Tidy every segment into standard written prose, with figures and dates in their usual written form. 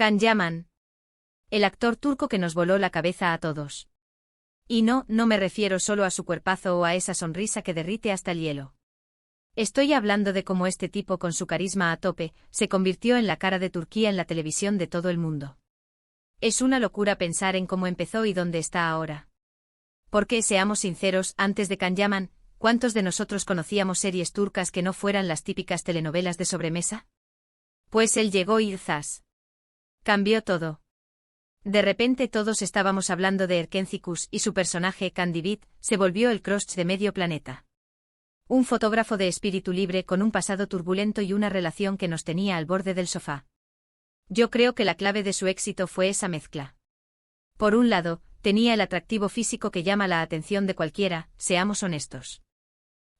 Can Yaman. El actor turco que nos voló la cabeza a todos. Y no me refiero solo a su cuerpazo o a esa sonrisa que derrite hasta el hielo. Estoy hablando de cómo este tipo con su carisma a tope se convirtió en la cara de Turquía en la televisión de todo el mundo. Es una locura pensar en cómo empezó y dónde está ahora. Porque, seamos sinceros, antes de Can Yaman, ¿cuántos de nosotros conocíamos series turcas que no fueran las típicas telenovelas de sobremesa? Pues él llegó y ¡zas! Cambió todo. De repente todos estábamos hablando de Erken Cikus y su personaje, Candivit, se volvió el crush de medio planeta. Un fotógrafo de espíritu libre con un pasado turbulento y una relación que nos tenía al borde del sofá. Yo creo que la clave de su éxito fue esa mezcla. Por un lado, tenía el atractivo físico que llama la atención de cualquiera, seamos honestos.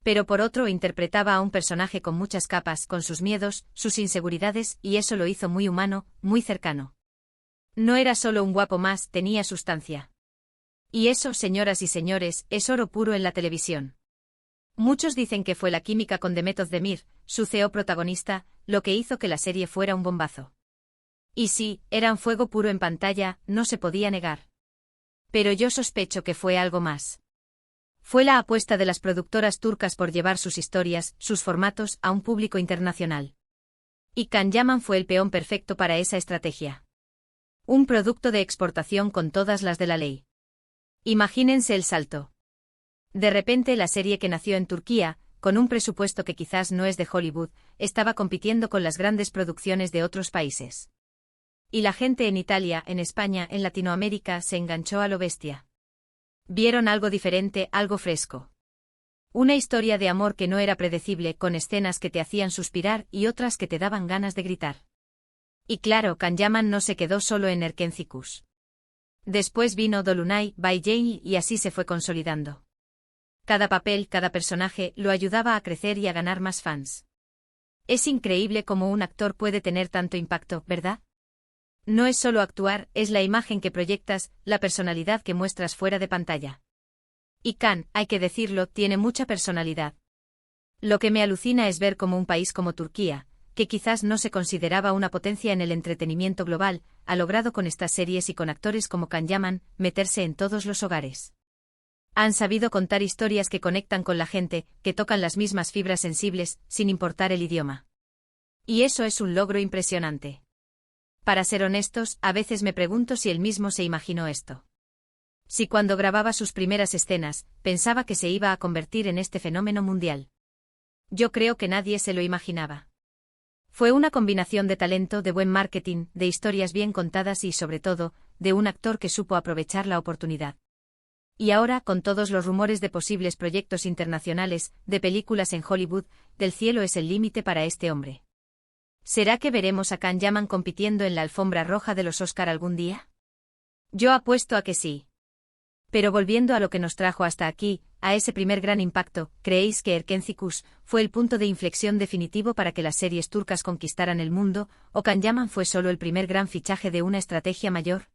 Pero por otro interpretaba a un personaje con muchas capas, con sus miedos, sus inseguridades, y eso lo hizo muy humano, muy cercano. No era solo un guapo más, tenía sustancia. Y eso, señoras y señores, es oro puro en la televisión. Muchos dicen que fue la química con Demet Özdemir, su CEO protagonista, lo que hizo que la serie fuera un bombazo. Y sí, eran fuego puro en pantalla, no se podía negar. Pero yo sospecho que fue algo más. Fue la apuesta de las productoras turcas por llevar sus historias, sus formatos, a un público internacional. Y Can Yaman fue el peón perfecto para esa estrategia. Un producto de exportación con todas las de la ley. Imagínense el salto. De repente la serie que nació en Turquía, con un presupuesto que quizás no es de Hollywood, estaba compitiendo con las grandes producciones de otros países. Y la gente en Italia, en España, en Latinoamérica se enganchó a lo bestia. Vieron algo diferente, algo fresco. Una historia de amor que no era predecible, con escenas que te hacían suspirar y otras que te daban ganas de gritar. Y claro, Can Yaman no se quedó solo en Erken Cikus. Después vino Dolunay, Bay Jane y así se fue consolidando. Cada papel, cada personaje, lo ayudaba a crecer y a ganar más fans. Es increíble cómo un actor puede tener tanto impacto, ¿verdad? No es solo actuar, es la imagen que proyectas, la personalidad que muestras fuera de pantalla. Y Can, hay que decirlo, tiene mucha personalidad. Lo que me alucina es ver cómo un país como Turquía, que quizás no se consideraba una potencia en el entretenimiento global, ha logrado con estas series y con actores como Can Yaman, meterse en todos los hogares. Han sabido contar historias que conectan con la gente, que tocan las mismas fibras sensibles, sin importar el idioma. Y eso es un logro impresionante. Para ser honestos, a veces me pregunto si él mismo se imaginó esto. Si cuando grababa sus primeras escenas, pensaba que se iba a convertir en este fenómeno mundial. Yo creo que nadie se lo imaginaba. Fue una combinación de talento, de buen marketing, de historias bien contadas y, sobre todo, de un actor que supo aprovechar la oportunidad. Y ahora, con todos los rumores de posibles proyectos internacionales, de películas en Hollywood, del cielo es el límite para este hombre. ¿Será que veremos a Can Yaman compitiendo en la alfombra roja de los Oscar algún día? Yo apuesto a que sí. Pero volviendo a lo que nos trajo hasta aquí, a ese primer gran impacto, ¿creéis que Erken Cikus fue el punto de inflexión definitivo para que las series turcas conquistaran el mundo, o Can Yaman fue solo el primer gran fichaje de una estrategia mayor?